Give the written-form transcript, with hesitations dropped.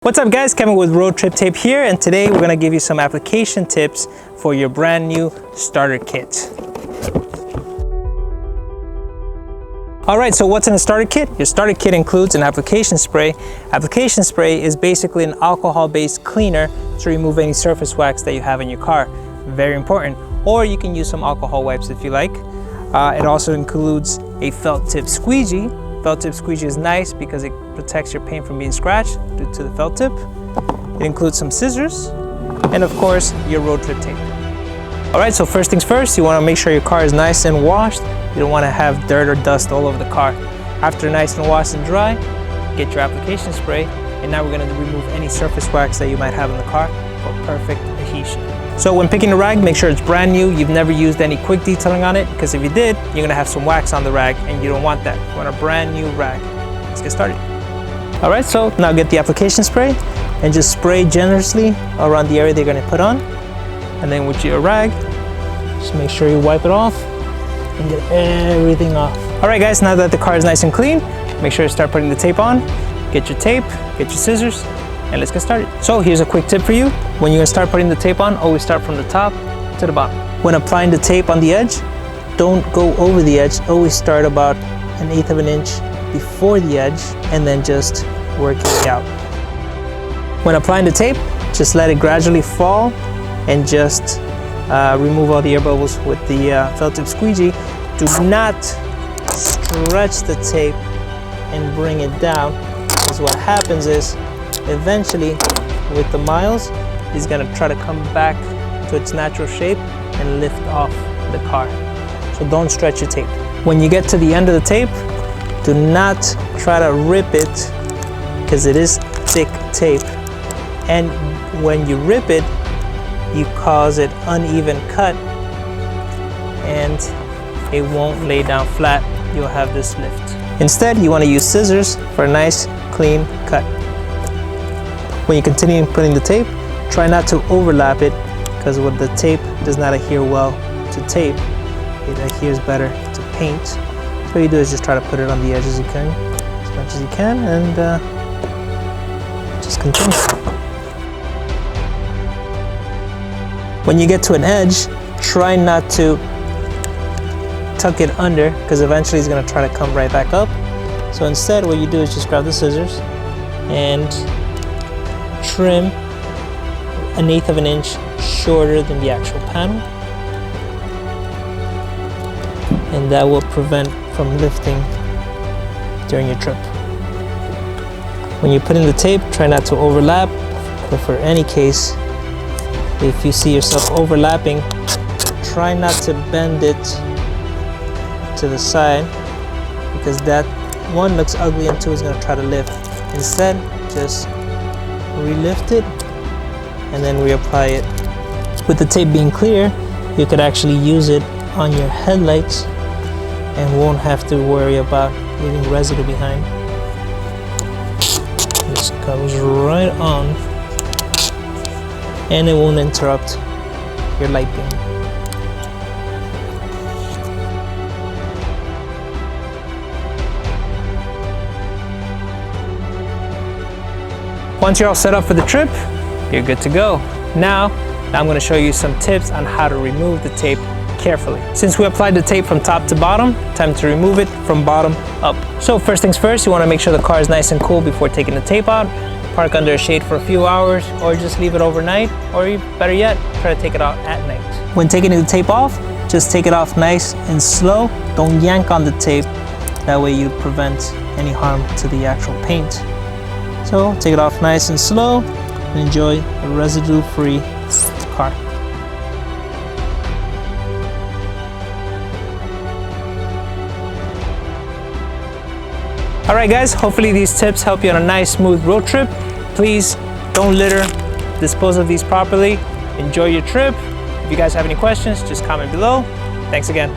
What's up guys, Kevin with Road Trip Tape here, and today we're gonna give you some application tips for your brand new starter kit. Alright, so what's in a starter kit? Your starter kit includes an application spray. Application spray is basically an alcohol-based cleaner to remove any surface wax that you have in your car. Very important. Or you can use some alcohol wipes if you like. It also includes a felt tip squeegee. Felt tip squeegee is nice because it protects your paint from being scratched due to the felt tip. It includes some scissors and of course your road trip tape. Alright, so first things first, you want to make sure your car is nice and washed. You don't want to have dirt or dust all over the car. After nice and washed and dry, get your application spray, and now we're going to remove any surface wax that you might have in the car for perfect adhesion. So when picking a rag, make sure it's brand new. You've never used any quick detailing on it, because if you did, you're going to have some wax on the rag and you don't want that. You want a brand new rag. Let's get started. Alright, so now get the application spray and just spray generously around the area they're going to put on. And then with your rag, just make sure you wipe it off and get everything off. Alright guys, now that the car is nice and clean, make sure you start putting the tape on. Get your tape, get your scissors, and let's get started. So here's a quick tip for you. When you're gonna start putting the tape on, always start from the top to the bottom. When applying the tape on the edge, don't go over the edge. Always start about 1/8 of an inch before the edge and then just work it out. When applying the tape, just let it gradually fall and just remove all the air bubbles with the felt tip squeegee. Do not stretch the tape and bring it down, because what happens is eventually with the miles it's going to try to come back to its natural shape and lift off the car. So don't stretch your tape. When you get to the end of the tape, do not try to rip it, because it is thick tape, and when you rip it you cause it uneven cut and it won't lay down flat. You'll have this lift. Instead, you want to use scissors for a nice clean cut. When you continue putting the tape, try not to overlap it, because with the tape does not adhere well to tape. It adheres better to paint. So what you do is just try to put it on the edges as much as you can, and just continue. When you get to an edge, try not to tuck it under, because eventually it's going to try to come right back up. So instead, what you do is just grab the scissors and trim 1/8 of an inch shorter than the actual panel, and that will prevent from lifting during your trip. When you put in the tape, try not to overlap, but for any case, if you see yourself overlapping, try not to bend it to the side, because that one looks ugly and two is going to try to lift. Instead, just relift it and then reapply it. With the tape being clear, you could actually use it on your headlights and won't have to worry about leaving residue behind. This comes right on and it won't interrupt your light beam. Once you're all set up for the trip, you're good to go. Now I'm going to show you some tips on how to remove the tape carefully. Since we applied the tape from top to bottom, time to remove it from bottom up. So first things first, you want to make sure the car is nice and cool before taking the tape out. Park under a shade for a few hours, or just leave it overnight, or better yet, try to take it out at night. When taking the tape off, just take it off nice and slow. Don't yank on the tape. That way you prevent any harm to the actual paint. So take it off nice and slow and enjoy a residue-free car. Alright guys, hopefully these tips help you on a nice smooth road trip. Please don't litter, dispose of these properly, enjoy your trip. If you guys have any questions, just comment below. Thanks again.